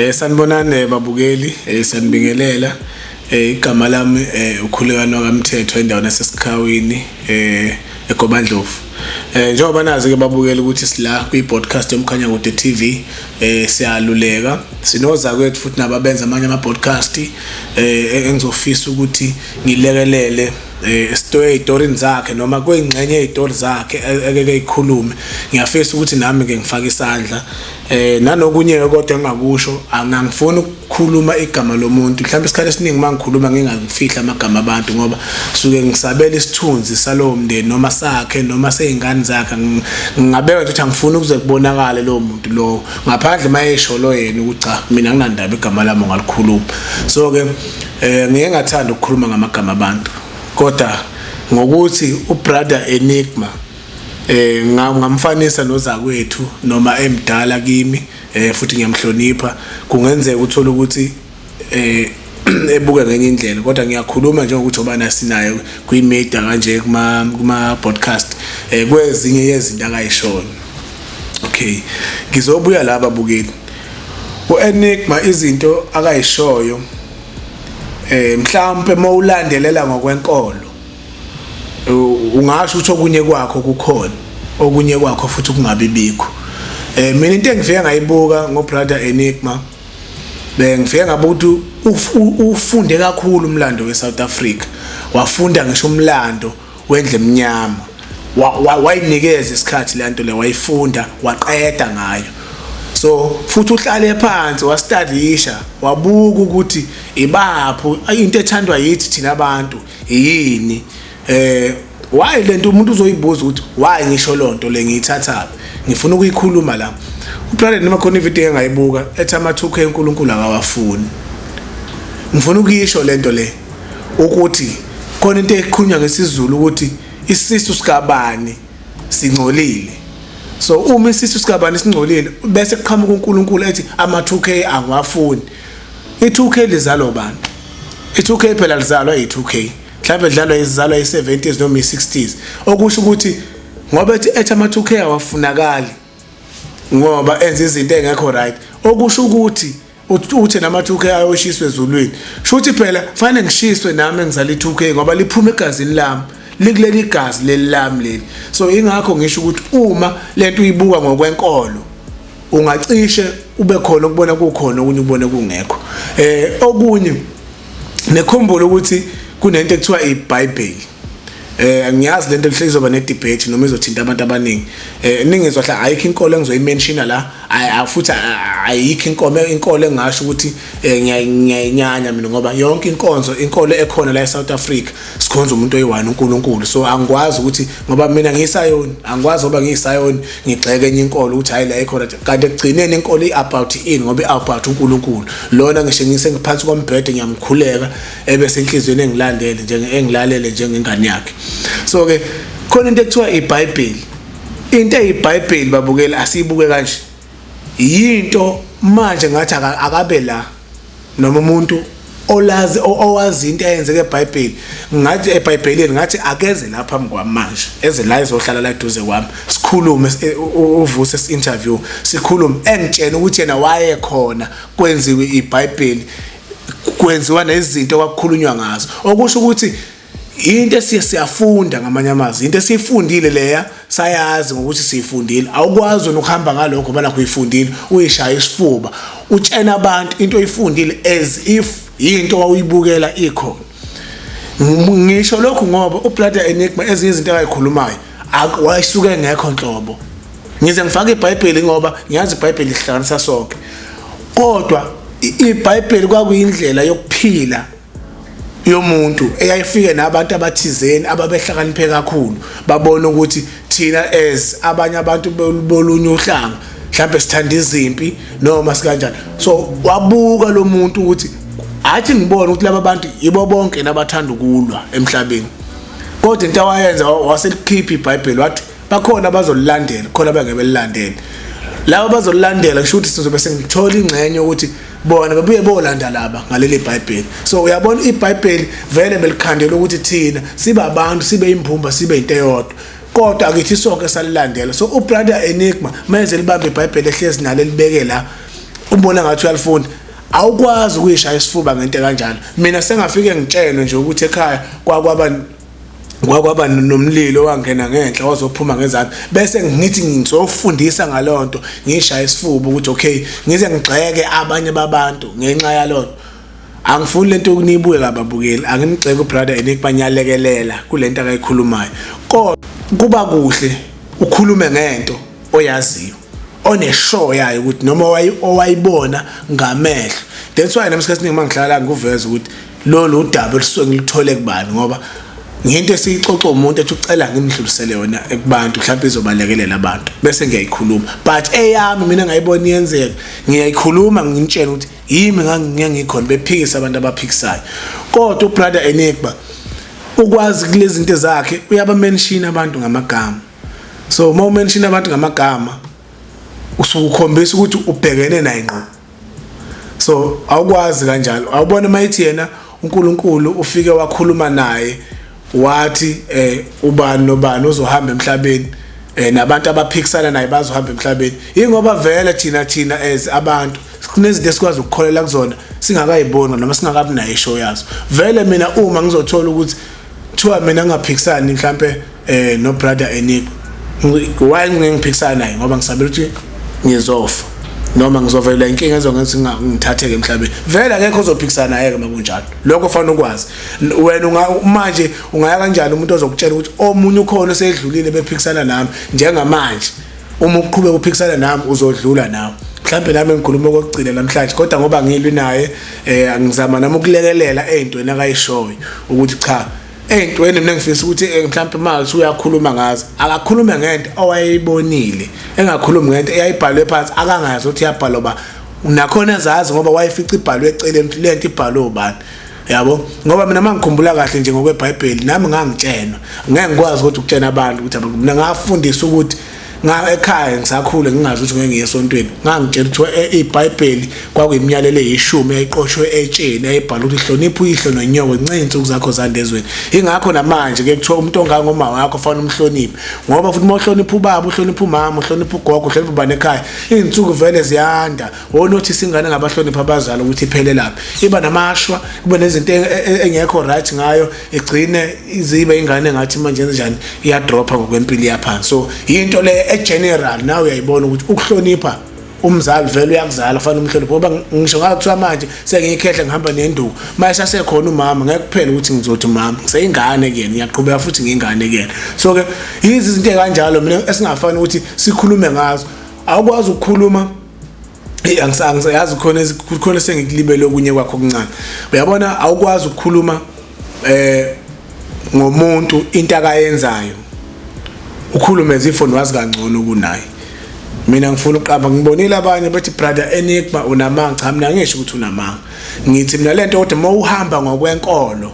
Sanibonani babukeli, sanibingelela. Igama lami ukhulekani wakamthetho endaweni yaseSikhawini eGobandlovu. Njengoba nazi ke babukeli ukuthi sila kwi-podcast yomkhanya kude TV, siyaluleka sinoza kwethu futhi nababenza amanye ama-podcast engizofisa ukuthi ngilekelele story zakhe noma kuyingxenye yezitori zakhe ekeke ikhulume. Ngiyafisa ukuthi nami ke ngifake isandla nanokunye kodwa engakusho angangifuni ukukhuluma igama lomuntu. Mhlawumbe isikhathi esiningi mangikhuluma ngingafihla amagama abantu ngoba suke ngisabela isithunzi salowo mndeni noma sakhe noma seyingane zakhe. Ngingabeka ukuthi angifuni ukuze kubonakale lowo muntu lo ngaphandle mayesho lo yena ukuthi cha mina nginandaba igama lami ngalikhuluma. So ke ngeke ngathanda ukukhuluma ngamagama abantu, kodwa ngokuthi ubrother Enigma ngamfanisa nozakwethu noma emdala kimi futhi ngiyamhlonipha, kungenzeka uthola ukuthi ebuka ngenye indlela, kodwa ngiyakhuluma njengokuthi obana sinayo kwi-media kanje kuma podcast kwezinye yezinto akayishona. Okay, ngizobuya la babukeli. uEnigma izinto akayishoyo mhlawumbe mawulandelela ngokwenkolo ungasho ukuthi okunye kwakho kukhona, okunye kwakho futhi kungabibikho. Mina into engifike ngayibuka ngobrother Enigma ngifike ngabuthi ufunde kakhulu umlando weSouth Africa, wafunda ngisho umlando wendle emnyama, wayinikeza isikhathi lento le wayifunda waqeda ngayo. So futhi uhlale phansi wastudisha wabuka ukuthi ibapho into ethandwa yithi thina abantu yini. Why lento umuntu uzoyibuza ukuthi why ngisho lonto le ngiyithatha, ngifuna ukuyikhuluma la. Ubrother noma khona ivideo engayibuka ethi ama-2K uNkulunkulu akawafuni. Ngifuna ukuyisho lento le ukuthi khona into ekhunywa ngesizulu ukuthi isisu sikabani singcolile. So uma isisu sikabani singcolile bese kuqhamuka uNkulunkulu ethi ama-2K angwafuni. I-2K lizalwa bani? I-2K phela lizalwa yi-2K. Mhlawumbe dlalwa izizalwa yi-70s noma yi-60s. Okusho ukuthi ngoba ethi ama-2K awafunakali ngoba enza izinto engekho right, okusho ukuthi uthi nama-2K ayoshiswe ezulwini. Shuthi phela fanele ngishiswe nami engizala i-2K ngoba liphuma egazini lami, likuleli igazi leli lami leli. So ingakho ngisho ukuthi uma lento uyibuka ngokwenkolo ungacishe ube khona ukubona kukhona okunye ubone kungekho. Okunye nekhumbula ukuthi kunento ekuthiwa iBhayibheli. Ngiyazi lento lizoba ne-debate noma izothinta abantu abaningi. Ningizwa hla ayikho inkolo engizoyimenshina la, futhi ayikho inkolo engasho ukuthi ngiyayinyanya mina ngoba yonke inkolo ekhona la eSouth Africa sikhonza umuntu oyi-one uNkulunkulu. So angikwazi ukuthi ngoba mina ngiyisayoni, angikwazi ngoba ngiyisayoni ngigxeke enye inkolo ukuthi hayi la ekhona, kanti ekugcineni inkolo i-about ini ngoba i-about uNkulunkulu. Lona ngisho ngiphansi kombhede ngiyamkhuleka ebese inhliziyweni engilalele njengengane yakhe. So ke khona into ekuthiwa iBhayibheli. Into eyiBhayibheli babukeli asiyibuke kanje. Yinto manje ngathi akabe la noma umuntu owazi into eyenzeke eBhayibheli, ngathi eBhayibhelini ngathi akeze lapha phambi kwami manje, eze la izohlala la eduze kwami sikhulume uvuse interview sikhulume engitshena ukuthi yena wayekhona kwenziwe iBhayibheli, kwenziwa nezinto kwakukhulunywa ngazo. Okusho ukuthi into siyafunda ngamanye amazwi, into esiyifundile leya sayazi ngokuthi siyifundile. Awukwazi ukuhamba ngalokho bana kuyifundile uyishaya isifuba utshena abantu into oyifundile as if into wawuyibukela ikhona. Ngisho lokho ngoba ubrother Enigma ezinye izinto akayikhulumayo wayisuke ngekho nhlobo. Ngize ngifake iBhayibheli ngoba ngiyazi iBhayibheli ihlanganisa sonke, kodwa iBhayibheli kwakuyindlela yokuphila yomuntu eyayifike nabantu abathizeni ababehlakaniphe kakhulu, babona ukuthi thina as abanye abantu bolunye uhlanga mhlawumbe sithanda izimpi noma sikanjani. So wabuka lo muntu ukuthi athi ngibona ukuthi laba bantu yibo bonke nabathanda ukulwa emhlabeni, kodwa into awayenza waselikhipha iBhayibheli wathi bakhona abazolilandela khona abangebelilandela. Laba bazolilandela kusho ukuthi sizobe sengithola ingxenye ukuthi bona bebuye bolanda laba ngaleli iBhayibheli. So uyabona iBhayibheli vele belikhandela ukuthi thina sibe abantu, sibe imphumba, sibe into eyodwa, kodwa akithi sonke salilandela. So ubrother Enigma manje libambe iBhayibheli ehlezi nalo libeke la ubona ngathi uyalifunda awukwazi ukuyishaya isifuba ngento kanjalo. Mina sengafike ngitshelwe nje ukuthi ekhaya kwakwaba nomlilo wangena ngenhla wazophuma ngezandla bese ngithi ngizofundisa ngalonto ngishaya isifuba ukuthi okay ngize ngigxeke abanye babantu ngenxa yalonto. Angifuni lento ukunibuke kababukeli angimgxeke ubrother Enigma nyalekelela kulento akayikhulumayo kodwa kuba kuhle ukhulume ngento oyaziyo oneshow yayo ukuthi noma owayibona ngamehlo. That's why namsikhathi mangihlala ngikuveza ukuthi lolu udaba lisuke ngilithole kubani ngoba ngento esixoxa umuntu ethi ucela ngimdlulisele yona kubantu mhlawumbe izobalekelela abantu bese ngiyayikhuluma but eyami mina ngayibona iyenzeka ngiyayikhuluma ngintshela ukuthi yimi ngikhona bephikisa abantu abaphikisayo kodwa ubrother Enigma ukwazi kulezi zinto zakhe uyaba mention abantu ngamagama. So uma mention abantu ngamagama usukukhombisa ukuthi ubhekene naye ngqo. So awukwazi kanjalo awubona mayithi yena uNkulunkulu ufike wakhuluma naye wathi ubani nobani uzohamba emhlabeni nabantu abaphikisana naye bazohamba emhlabeni. Ingoba vele thina as abantu kunezinto esikwazi ukukholela kuzona singakayiboni noma singakabi nayo ishow yazo. Vele mina uma ngizothola ukuthi kuthiwa mina ngingaphikisani mhlambe no brother Enigma why ngiphikisana naye ngoba ngisabela ukuthi ngizofa noma ngizovela inkinga ezongenza ngithatheke emhlabeni. Vele akekho ozophikisana naye makunjalo. Lokho fanele ukwazi. Wena manje ungaya kanjani umuntu ozokutshela ukuthi omunye ukhona osedlulile bephikisana nami njengamanje uma uqhubeka uphikisana nami uzodlula nawe. Mhlambe nami ngikhuluma kokugcina namhlanje kodwa ngoba ngilwi naye ngizama nami ukulekelela ezintweni akayishoyo ukuthi cha ey'ntweni mina ngifisa ukuthi mhlawumbe manje uyakhuluma ngazo akakhulume ngento owayibonile engakhulumi ngento eyayibhalwe phansi akangazi ukuthi iyabhalwa ba nakhona ezazi ngoba wayifica ibhalwe eceleni lento ibhalwe ubani yabo ngoba mina mangikhumbula kahle nje ngokweBhayibheli nami ngangitshenwa ngeke ngikwazi ukuthi ukutshena abantu ukuthi mina ngafundisa ukuthi ekhaya ngisakhule ngingazi ukuthi ngeke ngiye esontweni ngangitshela ukuthi iBhayibheli kwakuyimiyalelo eyishumi eyayiqoshwe etsheni eyayibhala ukuthi hlonipha uyihlo nonyoko ncinci ukuzakho zandezweni. Ingakho namanje ke kuthiwa umuntu ongangoma wakho fanele umhloniphe ngoba futhi uma uhlonipha ubaba uhlonipha umama uhlonipha ugogo uhlonipha ubani ekhaya izinsuku vele ziyanda wonothi singane ngabahlonipha abazali ukuthi iphele lapha iba namashwa kube nezinto engekho right ngayo igcine izibe ingane engathi manje njani iyadropa ngokwempilo yaphansi. So into le general nawe uyayibona ukuthi ukuhlonipha umzali vele uyakuzala fanele umhloniphe ngoba ngisho ngathi manje sengiyikhehle ngihamba nenduku manje asekhona umama ngeke kuphela ukuthi ngizothi umama seyingane kuyena ngiyaqhubeka futhi ngingane kuyena. So ke yizi izinto kanjalo mina esingafani ukuthi sikhulume ngazo awukwazi ukukhuluma angisayazi khona sengikulibele okunye kwakho okuncane uyabona awukwazi ukukhuluma ngomuntu into akayenzayo ukhulume ezifoni wazi kangcono kunaye. Mina ngifuna uqamba ngibonile abanye bethi brother Enigma unamanga cha mina ngisho ukuthi unamanga ngithi mina lento kodwa uma uhamba ngokwenkolo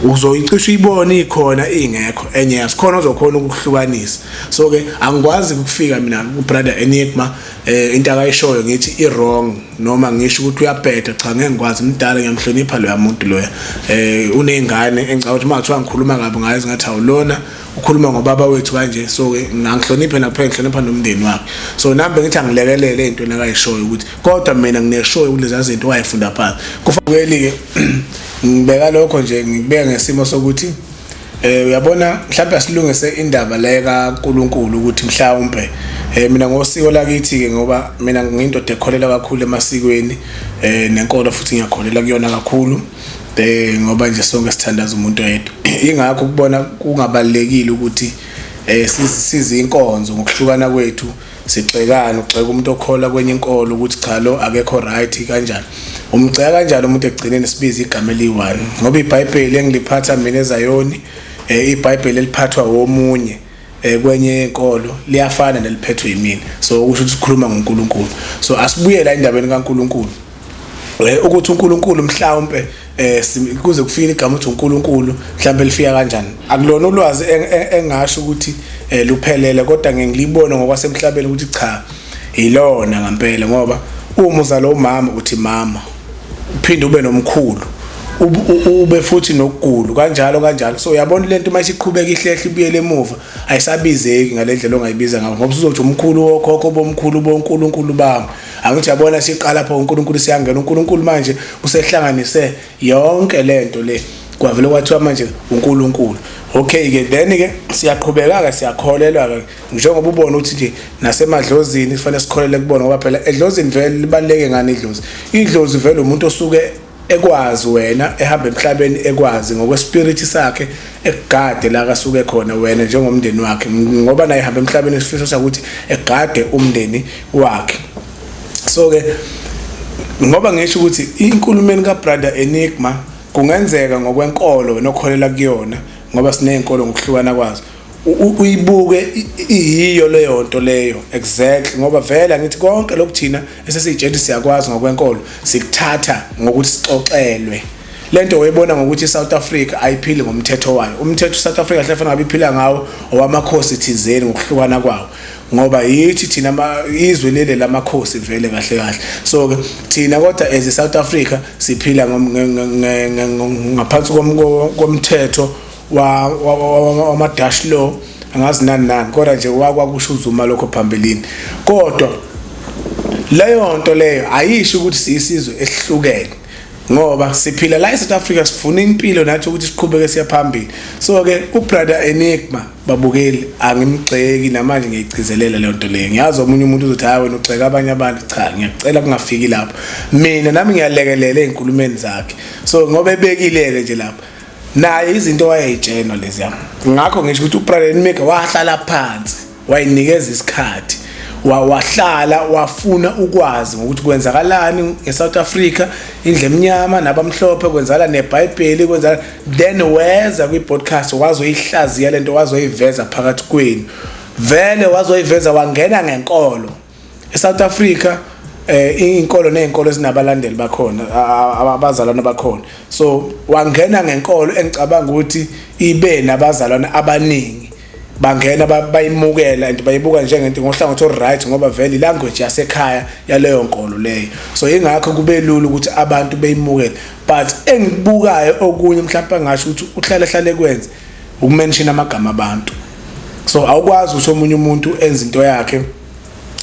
uzoyicisha uyibone ikhona ingekho enye yasikhona ozokhona ukuhlukanisa. So ke angikwazi ukufika mina ubrother Enigma into akayishoyo ngithi i-wrong noma ngisho ukuthi uyabheda cha ngeke ngikwazi umdala ngiyamhlonipha loya muntu loya unezingane engicabanga ukuthi makuthiwa ngikhuluma kabi ngazi ngathi awulona ukhuluma ngobaba wethu kanje. So ke ngihloniphe naphela ngihlonipha nomndeni wakhe. So nami bengithi angilekelele into nakayishoyo ukuthi kodwa mina ngineshoyo kulezi zinto wayifunda phansi kufanele ke ngibeka lokho nje ngibeka ngesimo sokuthi uyabona mhlawumbe asilungise indaba la kaNkulunkulu ukuthi mhlawumbe mina ngosiko lakithi ke ngoba mina ngiyindoda ekholela kakhulu emasikweni nenkolo futhi ngiyakholela kuyona kakhulu ngoba nje sonke sithandaza umuntu oyedwa. Ingakho ukubona kungabalekile ukuthi sizi inkonzo ngokuhlukana kwethu sixekana ugxeka umuntu okhola kwenye inkolo ukuthi cha lo akekho right kanjani umgceka kanjalo umuntu egcineni sibiza igama eliyi-1 ngoba iBhayibheli engiliphatha mina eZayoni iBhayibheli eliphathwa womunye kwenye inkolo liyafana neliphethwe yimina. So ukusho ukuthi sikhuluma ngoNkulunkulu. So asibuyela endabeni kaNkulunkulu ukuthi uNkulunkulu mhlawumbe kuze kufike igama uthi uNkulunkulu mhlawumbe lifika kanjani akulona ulwazi engasho ukuthi luphelele kodwa ngengilibona ngokwasemhlabeni ukuthi cha ilona ngempela ngoba uma uzala umama uthi mama uphinde ube nomkhulu ube futhi nokugulu kanjalo. So uyabona lento manje iqhubeka ihlehle ibuyele emuva ayisabizeki ngalendlela ongayibiza ngayo ngoba uzothi umkhulu wokhokho bomkhulu boNkulunkulu bami angithi yabona siqala lapho uNkulunkulu siyangena uNkulunkulu manje usehlanganise yonke lento le kwavele kwathiwa manje uNkulunkulu. Okay ke then ke siyaqhubeka siyakholelwa ke njengoba ubona ukuthi nje nasemadlozini kufanele sikholele kubona ngoba phela edlozini vele libaleke ngani idlozi. Idlozi vele umuntu osuke ekwazi wena ehamba emhlabeni ekwazi ngokwespirit sakhe egade la kasuke khona wena njengomndeni wakhe ngoba naye ehamba emhlabeni esifisa ukuthi egade umndeni wakhe. So ke ngoba ngisho ukuthi inkulumeni kaBrother Enigma kungenzeka ngokwenkolo wena okholela kuyona ngoba sinezinkolo ngokuhlukana kwazo uyibuke iyiyo leyo nto leyo exactly ngoba vele ngithi konke lokuthina esesijeti siyakwazi ngokwenkolo sikuthatha ngokuthi sixoxelwe lento oyibona ngokuthi South Africa ayiphili ngomthetho wayo. Umthetho South Africa hlefana ngabe iphila ngawo owamakhosi thizeni ngokuhlukana kwawo ngoba yithi thina izwe lele lamakhosi vele kahle kahle. So ke thina kodwa as South Africa siphila ngaphansi komthetho wama dash law angazi nani kodwa nje wakwakusho uZuma lokho phambelini. Kodwa leyo nto leyo ayisho ukuthi siyisizwe esihlukene ngoba siphila la eSouth Africa sifuna impilo nathi ukuthi siqhubeke siya phambili. So ke uBrother Enigma babukeli angimgxeki namanje ngiyigcizelela le nto leyo. Ngiyazi omunye umuntu uzothi hayi wena ugxeka abanye abantu, cha ngiyacela kungafiki lapho. Mina nami ngiyalekelela ezinkulumeni zakhe. So ngoba ebekileke nje lapho naye izinto wayeyitshenwa leziya. Ngakho ngisho ukuthi uBrother Enigma wahlala phansi wayinikeza isikhathi wahlala wafuna ukwazi ngokuthi kwenzakalani eSouth Africa indle emnyama nabamhlophe kwenzala neBhayibheli kwenzala then weza kwi-podcast wazoyihlaziya lento wazoyiveza phakathi kwenu vele wazoyiveza wangena ngenkolo eSouth Africa inkolo nezinkolo ezinabalandeli bakhona abazalwana bakhona. So wangena ngenkolo engicabanga ukuthi ibe nabazalwana abaningi bangena bayimukela and bayibuka njengento ngohlangothi right ngoba vele ilanguage yasekhaya yaleyo nkolo leyo. So ingakho kube lula ukuthi abantu beyimukele but engibukayo okunye mhlawumbe ngasho ukuthi uhlale kwenze ukumention amagama abantu. So awukwazi ukuthi omunye umuntu enze into yakhe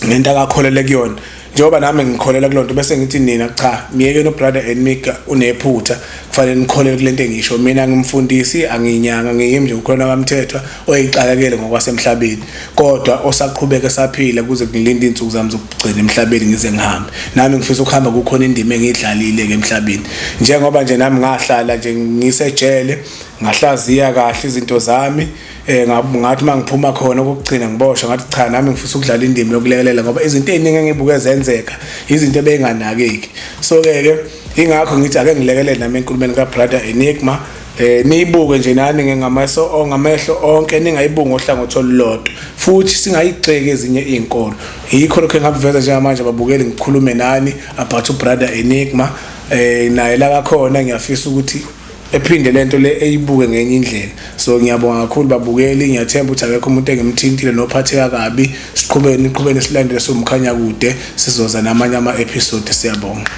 ngento akakholele kuyona njengoba nami ngikholela kulonto bese ngithi nina cha miyeke noBrother Enigma unephutha kufanele nikholele kulento engisho mina ngimfundisi anginyanga ngiyimi nje ukhona kamthethwa oyicakekele ngokwasemhlabeni kodwa osaqhubeka saphila kuze ngilinde insuku zami zokugcina emhlabeni ngize ngihambe nami ngifisa ukuhamba kukhona indima engidlalile ke emhlabeni njengoba nje nami ngahlala nje ngisejele ngahlaziya kahle izinto zami ngathi mangiphuma khona ukugcina ngiboshwa ngathi cha nami ngifisa ukudlala indima yokulekelela ngoba izinto eziningi engibuke zenzeka izinto ebenganakeki. So ke ingakho ngithi ake ngilekelele nami enkulumeni kaBrother Enigma niyibuke nje nani ngamehlo onke ningayibunga ohlangothi olulodwa futhi singayigxeki ezinye izinkolo. Yikho lokho engakuveza njengamanje babukeli ngikhulume nani about uBrother Enigma naye la kakhona ngiyafisa ukuthi ephinde lento le eyibuke ngenye indlela. So ngiyabonga kakhulu babukeli ngiyathemba ukuthi akekho umuntu engimthintile nophatheka kabi siqhubeni silandele somkhanya kude sizoza namanye ama episode. Siyabonga.